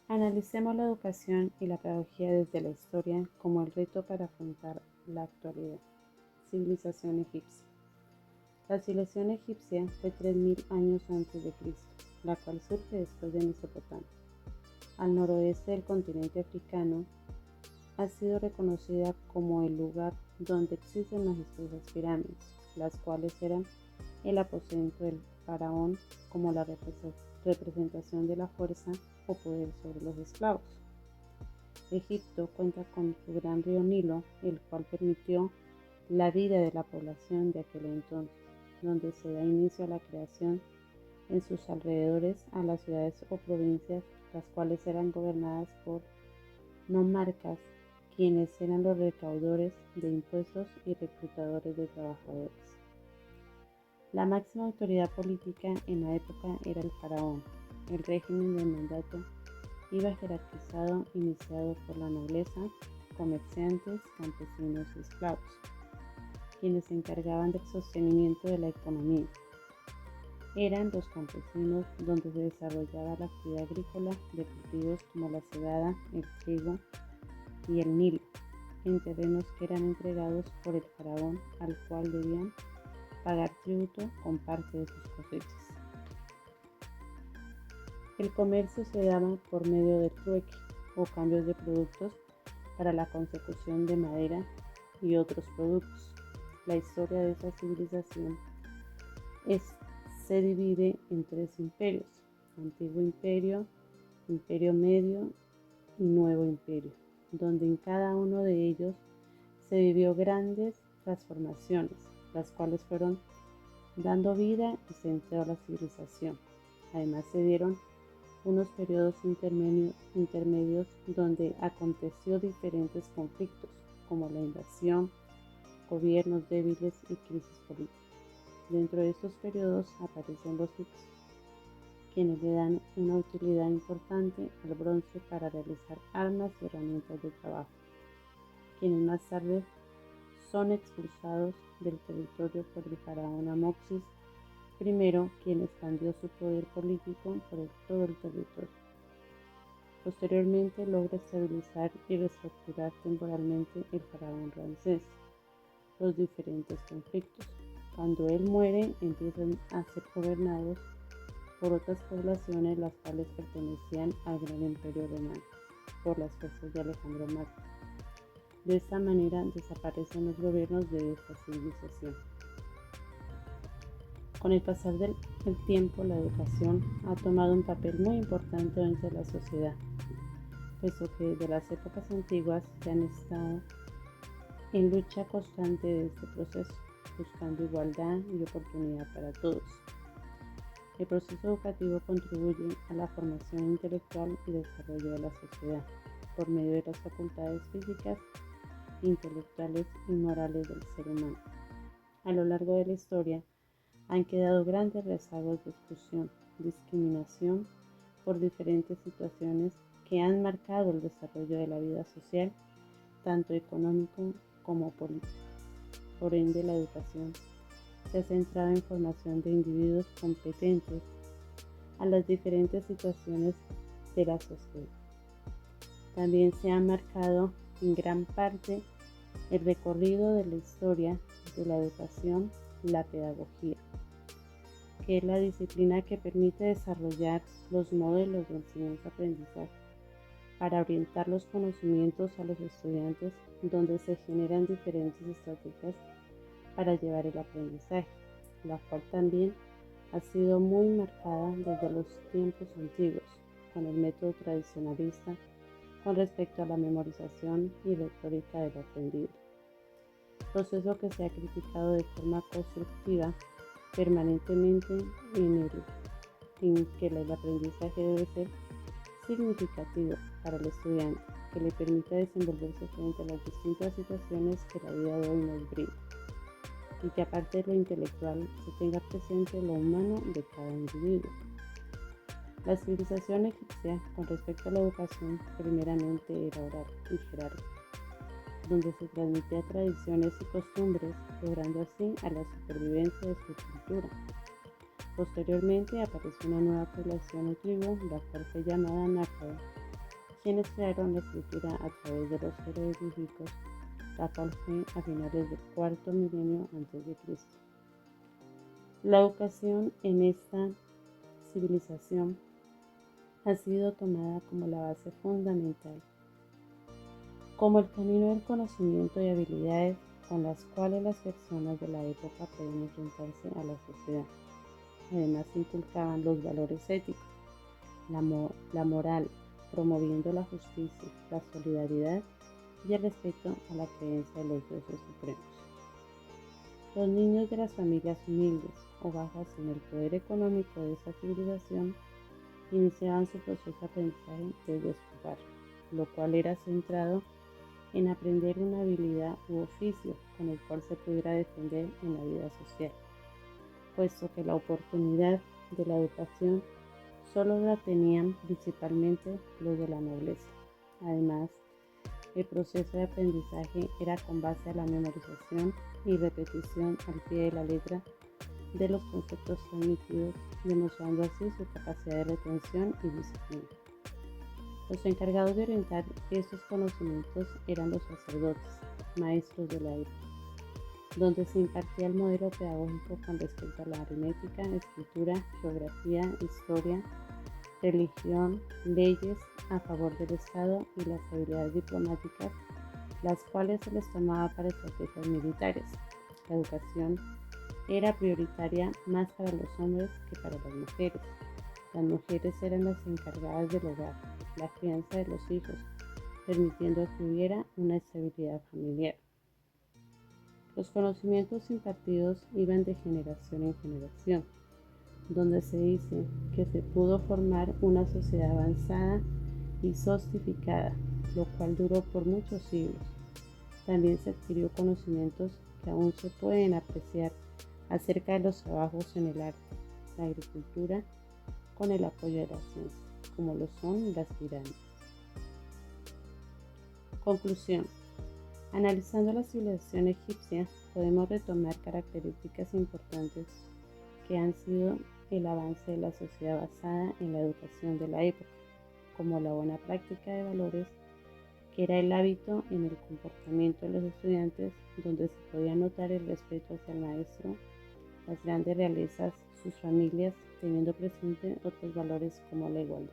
Analicemos la educación y la pedagogía desde la historia como el reto para afrontar la actualidad. Civilización egipcia. La civilización egipcia fue 3000 años antes de Cristo, la cual surge después de Mesopotamia. Al noroeste del continente africano, ha sido reconocida como el lugar donde existen majestuosas pirámides, las cuales eran el aposento del faraón como la representación de la fuerza o poder sobre los esclavos. Egipto cuenta con su gran río Nilo, el cual permitió la vida de la población de aquel entonces, donde se da inicio a la creación en sus alrededores a las ciudades o provincias, las cuales eran gobernadas por nomarcas, quienes eran los recaudadores de impuestos y reclutadores de trabajadores. La máxima autoridad política en la época era el faraón. El régimen del mandato iba jerarquizado, iniciado por la nobleza, comerciantes, campesinos y esclavos, quienes se encargaban del sostenimiento de la economía. Eran los campesinos donde se desarrollaba la actividad agrícola de cultivos como la cebada, el trigo y el Nilo, en terrenos que eran entregados por el faraón, al cual debían pagar tributo con parte de sus cosechas. El comercio se daba por medio del trueque o cambios de productos para la consecución de madera y otros productos. La historia de esa civilización se divide en tres imperios: Antiguo Imperio, Imperio Medio y Nuevo Imperio, donde en cada uno de ellos se vivió grandes transformaciones, las cuales fueron dando vida y sentido a la civilización. Además se dieron unos periodos intermedios donde aconteció diferentes conflictos, como la invasión, gobiernos débiles y crisis políticas. Dentro de estos periodos aparecen los hicsos, quienes le dan una utilidad importante al bronce para realizar armas y herramientas de trabajo, quienes más tarde son expulsados del territorio por el faraón Amoxis I, quien expandió su poder político por todo el territorio. Posteriormente logra estabilizar y reestructurar temporalmente el faraón Ramsés los diferentes conflictos. Cuando él muere, empiezan a ser gobernados por otras poblaciones, las cuales pertenecían al gran imperio romano, por las fuerzas de Alejandro Magno. De esta manera desaparecen los gobiernos de esta civilización. Con el pasar del tiempo, la educación ha tomado un papel muy importante dentro de la sociedad, puesto que desde las épocas antiguas se han estado en lucha constante de este proceso, buscando igualdad y oportunidad para todos. El proceso educativo contribuye a la formación intelectual y desarrollo de la sociedad por medio de las facultades físicas, intelectuales y morales del ser humano. A lo largo de la historia han quedado grandes rezagos de exclusión, discriminación por diferentes situaciones que han marcado el desarrollo de la vida social, tanto económico como político. Por ende, la educación se ha centrado en formación de individuos competentes a las diferentes situaciones de la sociedad. También se ha marcado en gran parte el recorrido de la historia de la educación y la pedagogía, que es la disciplina que permite desarrollar los modelos de enseñanza-aprendizaje para orientar los conocimientos a los estudiantes, donde se generan diferentes estrategias para llevar el aprendizaje, la cual también ha sido muy marcada desde los tiempos antiguos, con el método tradicionalista con respecto a la memorización y retórica del aprendido, proceso que se ha criticado de forma constructiva permanentemente en que el aprendizaje debe ser significativo para el estudiante, que le permita desenvolverse frente a las distintas situaciones que la vida de hoy nos brinda, y que aparte de lo intelectual se tenga presente lo humano de cada individuo. La civilización egipcia, con respecto a la educación, primeramente era oral y jerárquica, donde se transmitía tradiciones y costumbres, logrando así a la supervivencia de su cultura. Posteriormente apareció una nueva población o tribu, la cual fue llamada nácada, quienes crearon la escritura a través de los jeroglíficos, la cual fue a finales del cuarto milenio antes de Cristo. La educación en esta civilización ha sido tomada como la base fundamental, como el camino del conocimiento y habilidades con las cuales las personas de la época pueden enfrentarse a la sociedad. Además, inculcaban los valores éticos, la moral, promoviendo la justicia, la solidaridad y el respeto a la creencia de los dioses supremos. Los niños de las familias humildes o bajas en el poder económico de esta civilización iniciaban su proceso de aprendizaje desde su hogar, lo cual era centrado en aprender una habilidad u oficio con el cual se pudiera defender en la vida social, puesto que la oportunidad de la educación solo la tenían principalmente los de la nobleza. Además, el proceso de aprendizaje era con base a la memorización y repetición al pie de la letra de los conceptos transmitidos, demostrando así su capacidad de retención y disciplina. Los encargados de orientar estos conocimientos eran los sacerdotes, maestros de la época, donde se impartía el modelo pedagógico con respecto a la aritmética, escritura, geografía, historia, religión, leyes a favor del Estado y las habilidades diplomáticas, las cuales se les tomaba para estrategias militares. La educación era prioritaria más para los hombres que para las mujeres. Las mujeres eran las encargadas del hogar, la crianza de los hijos, permitiendo que hubiera una estabilidad familiar. Los conocimientos impartidos iban de generación en generación, donde se dice que se pudo formar una sociedad avanzada y sofistificada, lo cual duró por muchos siglos. También se adquirió conocimientos que aún se pueden apreciar acerca de los trabajos en el arte, la agricultura, con el apoyo de la ciencia, como lo son las pirámides. Conclusión. Analizando la civilización egipcia, podemos retomar características importantes que han sido el avance de la sociedad basada en la educación de la época, como la buena práctica de valores, que era el hábito en el comportamiento de los estudiantes, donde se podía notar el respeto hacia el maestro, las grandes realezas, sus familias, teniendo presente otros valores como la igualdad.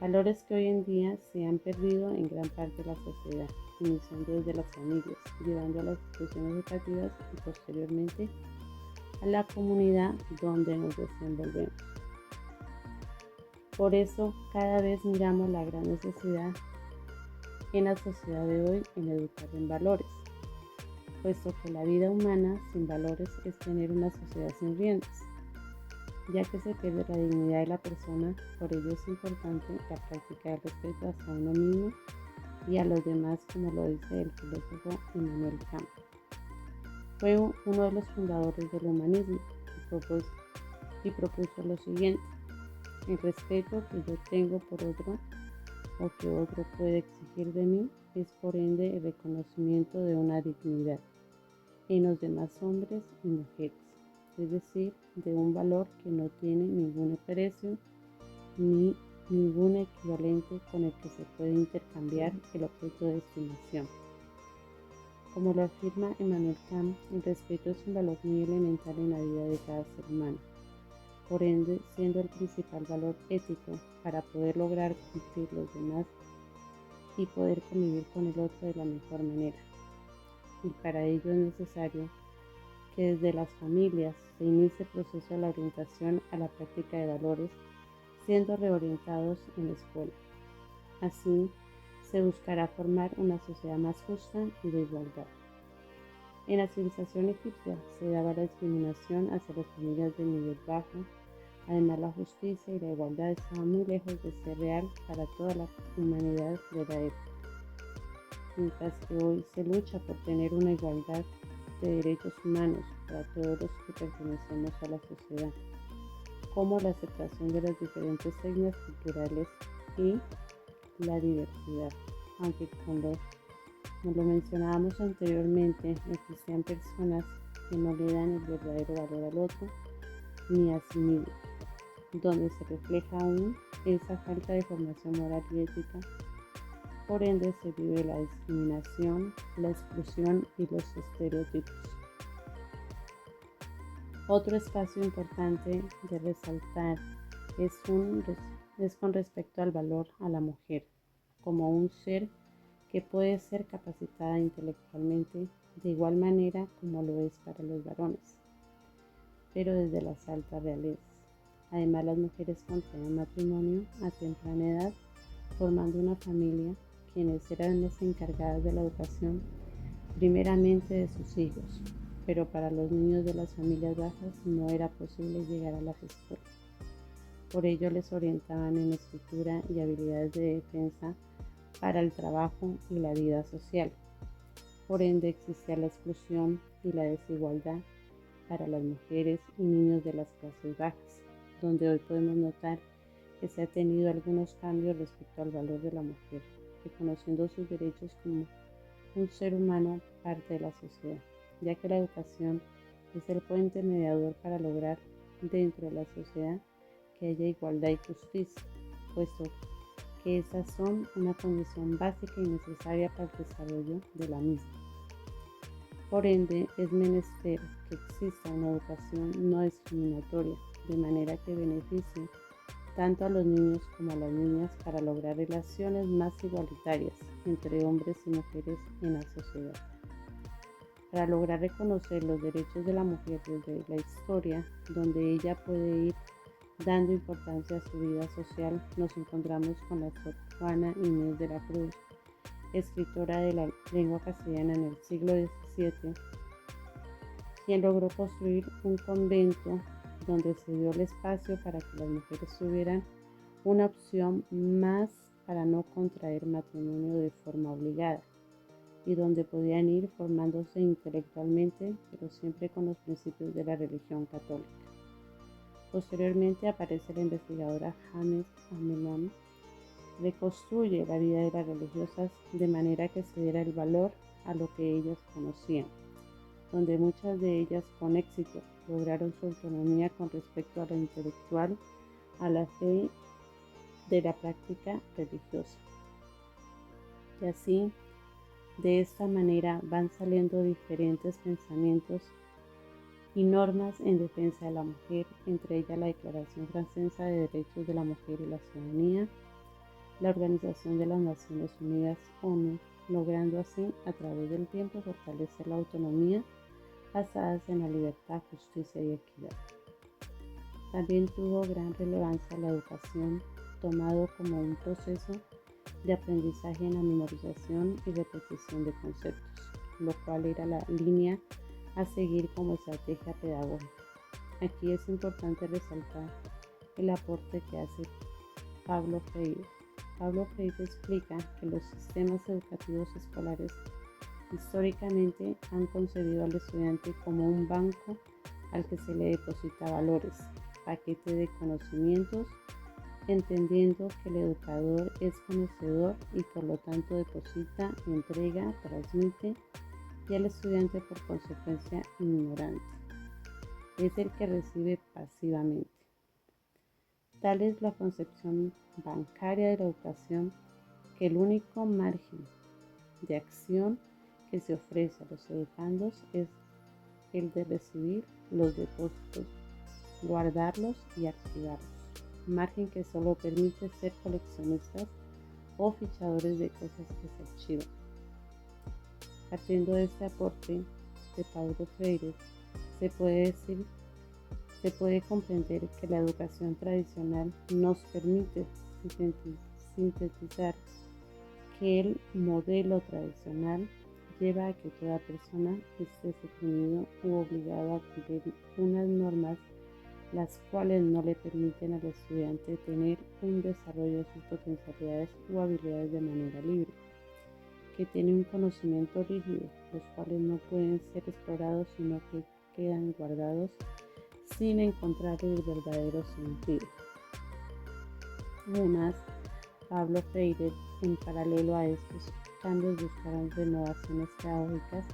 Valores que hoy en día se han perdido en gran parte de la sociedad, iniciando desde las familias, llevando a las instituciones educativas y posteriormente a la comunidad donde nos desenvolvemos. Por eso, cada vez miramos la gran necesidad en la sociedad de hoy en educar en valores, puesto que la vida humana sin valores es tener una sociedad sin riendas, ya que se pierde la dignidad de la persona. Por ello es importante la práctica del respeto hacia uno mismo y a los demás, como lo dice el filósofo Immanuel Kant. Fue uno de los fundadores del humanismo y propuso lo siguiente: el respeto que yo tengo por otro o que otro puede exigir de mí es por ende el reconocimiento de una dignidad en los demás hombres y mujeres, es decir, de un valor que no tiene ningún precio ni ningún equivalente con el que se puede intercambiar el objeto de estimación. Como lo afirma Immanuel Kant, el respeto es un valor muy elemental en la vida de cada ser humano, por ende siendo el principal valor ético para poder lograr cumplir los demás y poder convivir con el otro de la mejor manera. Y para ello es necesario que desde las familias se inicie el proceso de la orientación a la práctica de valores, siendo reorientados en la escuela. Así se buscará formar una sociedad más justa y de igualdad. En la civilización egipcia se daba la discriminación hacia las familias de nivel bajo. Además, la justicia y la igualdad estaban muy lejos de ser real para toda la humanidad de la época. Mientras que hoy se lucha por tener una igualdad de derechos humanos para todos los que pertenecemos a la sociedad, como la aceptación de las diferentes etnias culturales y la diversidad. Aunque como lo mencionábamos anteriormente, existen personas que no le dan el verdadero valor al otro ni a sí mismo, donde se refleja aún esa falta de formación moral y ética. Por ende se vive la discriminación, la exclusión y los estereotipos. Otro espacio importante de resaltar es con respecto al valor a la mujer como un ser que puede ser capacitada intelectualmente de igual manera como lo es para los varones, pero desde las altas realezas. Además, las mujeres contraen matrimonio a temprana edad, formando una familia, quienes eran las encargadas de la educación primeramente de sus hijos, pero para los niños de las familias bajas no era posible llegar a las escuelas. Por ello les orientaban en escritura y habilidades de defensa para el trabajo y la vida social. Por ende existía la exclusión y la desigualdad para las mujeres y niños de las clases bajas, donde hoy podemos notar que se ha tenido algunos cambios respecto al valor de la mujer, reconociendo sus derechos como un ser humano parte de la sociedad, ya que la educación es el puente mediador para lograr dentro de la sociedad que haya igualdad y justicia, puesto que esas son una condición básica y necesaria para el desarrollo de la misma. Por ende, es menester que exista una educación no discriminatoria, de manera que beneficie tanto a los niños como a las niñas para lograr relaciones más igualitarias entre hombres y mujeres en la sociedad. Para lograr reconocer los derechos de la mujer desde la historia, donde ella puede ir dando importancia a su vida social, nos encontramos con la Sor Juana Inés de la Cruz, escritora de la lengua castellana en el siglo XVII, quien logró construir un convento donde se dio el espacio para que las mujeres tuvieran una opción más para no contraer matrimonio de forma obligada, y donde podían ir formándose intelectualmente, pero siempre con los principios de la religión católica. Posteriormente aparece la investigadora James Amelon, reconstruye la vida de las religiosas de manera que se diera el valor a lo que ellas conocían, donde muchas de ellas con éxito lograron su autonomía con respecto a lo intelectual, a la fe de la práctica religiosa. Y así, de esta manera van saliendo diferentes pensamientos y normas en defensa de la mujer, entre ellas la Declaración Francesa de Derechos de la Mujer y la Ciudadanía, la Organización de las Naciones Unidas, ONU, logrando así a través del tiempo fortalecer la autonomía basadas en la libertad, justicia y equidad. También tuvo gran relevancia la educación, tomado como un proceso de aprendizaje en la memorización y repetición de conceptos, lo cual era la línea a seguir como estrategia pedagógica. Aquí es importante resaltar el aporte que hace Pablo Freire. Pablo Freire explica que los sistemas educativos escolares históricamente han concebido al estudiante como un banco al que se le deposita valores, paquete de conocimientos, entendiendo que el educador es conocedor y por lo tanto deposita, entrega, transmite, y el estudiante por consecuencia ignorante es el que recibe pasivamente. Tal es la concepción bancaria de la educación, que el único margen de acción que se ofrece a los educandos es el de recibir los depósitos, guardarlos y archivarlos, margen que solo permite ser coleccionistas o fichadores de cosas que se archivan. Partiendo de este aporte de Paulo Freire, se puede comprender que la educación tradicional nos permite sintetizar que el modelo tradicional lleva a que toda persona esté suprimido u obligado a cumplir unas normas las cuales no le permiten al estudiante tener un desarrollo de sus potencialidades o habilidades de manera libre, que tiene un conocimiento rígido, los cuales no pueden ser explorados sino que quedan guardados sin encontrar el verdadero sentido. Además, Pablo Freire, en paralelo a estos cambios, buscaron renovaciones pedagógicas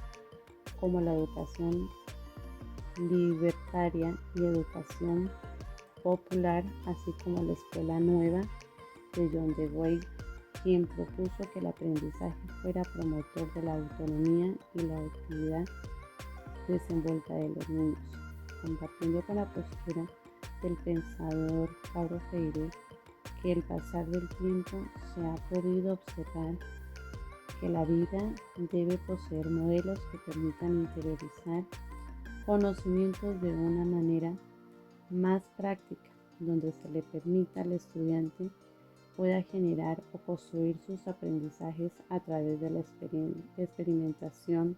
como la educación libertaria y educación popular, así como la Escuela Nueva de John Dewey, quien propuso que el aprendizaje fuera promotor de la autonomía y la actividad desenvuelta de los niños, compartiendo con la postura del pensador Paulo Freire que el pasar del tiempo se ha podido observar que la vida debe poseer modelos que permitan interiorizar conocimientos de una manera más práctica, donde se le permita al estudiante pueda generar o construir sus aprendizajes a través de la experimentación,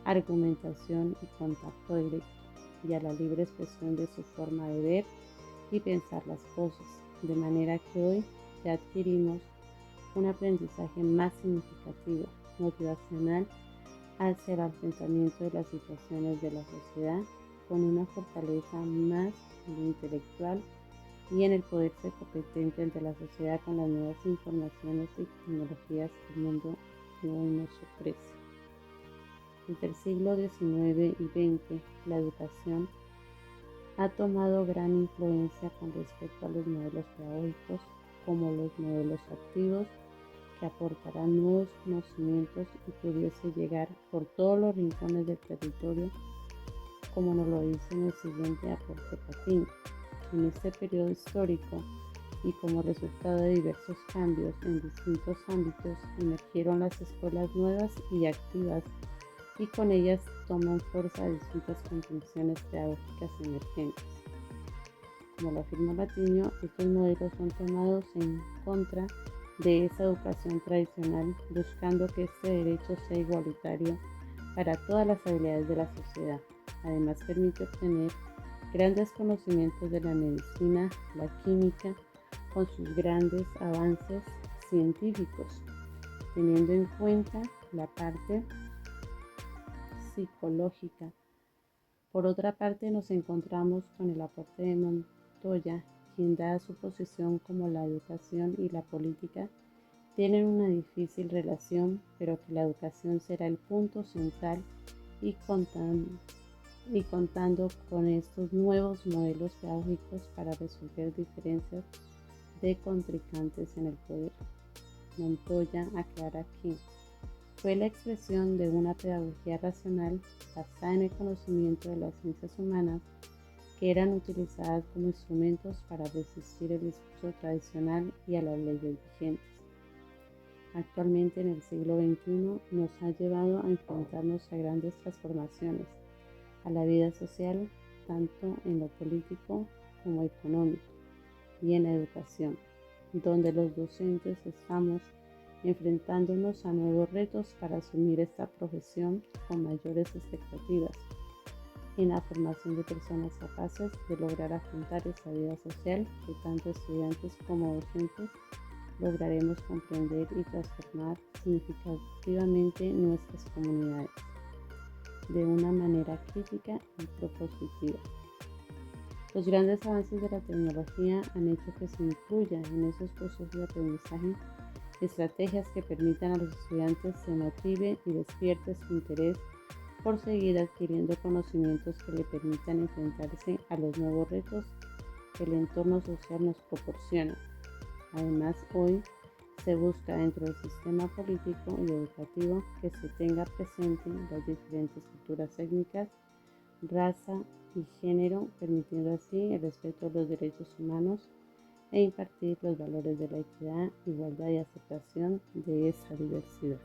argumentación y contacto directo, y a la libre expresión de su forma de ver y pensar las cosas, de manera que hoy ya adquirimos un aprendizaje más significativo, motivacional, hacia el enfrentamiento de las situaciones de la sociedad, con una fortaleza más en lo intelectual y en el poder ser competente ante la sociedad con las nuevas informaciones y tecnologías que el mundo de hoy nos ofrece. Entre el siglo XIX y XX, la educación ha tomado gran influencia con respecto a los modelos pedagógicos, como los modelos activos, que aportarán nuevos conocimientos y pudiese llegar por todos los rincones del territorio, como nos lo dice en el siguiente aporte Patiño. En este periodo histórico y como resultado de diversos cambios en distintos ámbitos, emergieron las escuelas nuevas y activas, y con ellas toman fuerza distintas contenciones pedagógicas emergentes. Como lo afirma Patiño, estos modelos son tomados en contra de esa educación tradicional, buscando que este derecho sea igualitario para todas las habilidades de la sociedad. Además, permite obtener grandes conocimientos de la medicina, la química, con sus grandes avances científicos, teniendo en cuenta la parte psicológica. Por otra parte, nos encontramos con el aporte de Montoya, quien da su posición como la educación y la política tienen una difícil relación, pero que la educación será el punto central y contando con estos nuevos modelos pedagógicos para resolver diferencias de contrincantes en el poder. Montoya aclara que fue la expresión de una pedagogía racional basada en el conocimiento de las ciencias humanas que eran utilizadas como instrumentos para resistir el discurso tradicional y a las leyes vigentes. Actualmente, en el siglo XXI, nos ha llevado a enfrentarnos a grandes transformaciones a la vida social, tanto en lo político como económico y en la educación, donde los docentes estamos enfrentándonos a nuevos retos para asumir esta profesión con mayores expectativas en la formación de personas capaces de lograr afrontar esa vida social que tanto estudiantes como docentes lograremos comprender y transformar significativamente nuestras comunidades de una manera crítica y propositiva. Los grandes avances de la tecnología han hecho que se incluya en esos procesos de aprendizaje estrategias que permitan a los estudiantes se motive y despierte su interés por seguir adquiriendo conocimientos que le permitan enfrentarse a los nuevos retos que el entorno social nos proporciona. Además, hoy se busca dentro del sistema político y educativo que se tenga presente las diferentes culturas étnicas, raza y género, permitiendo así el respeto de los derechos humanos e impartir los valores de la equidad, igualdad y aceptación de esa diversidad.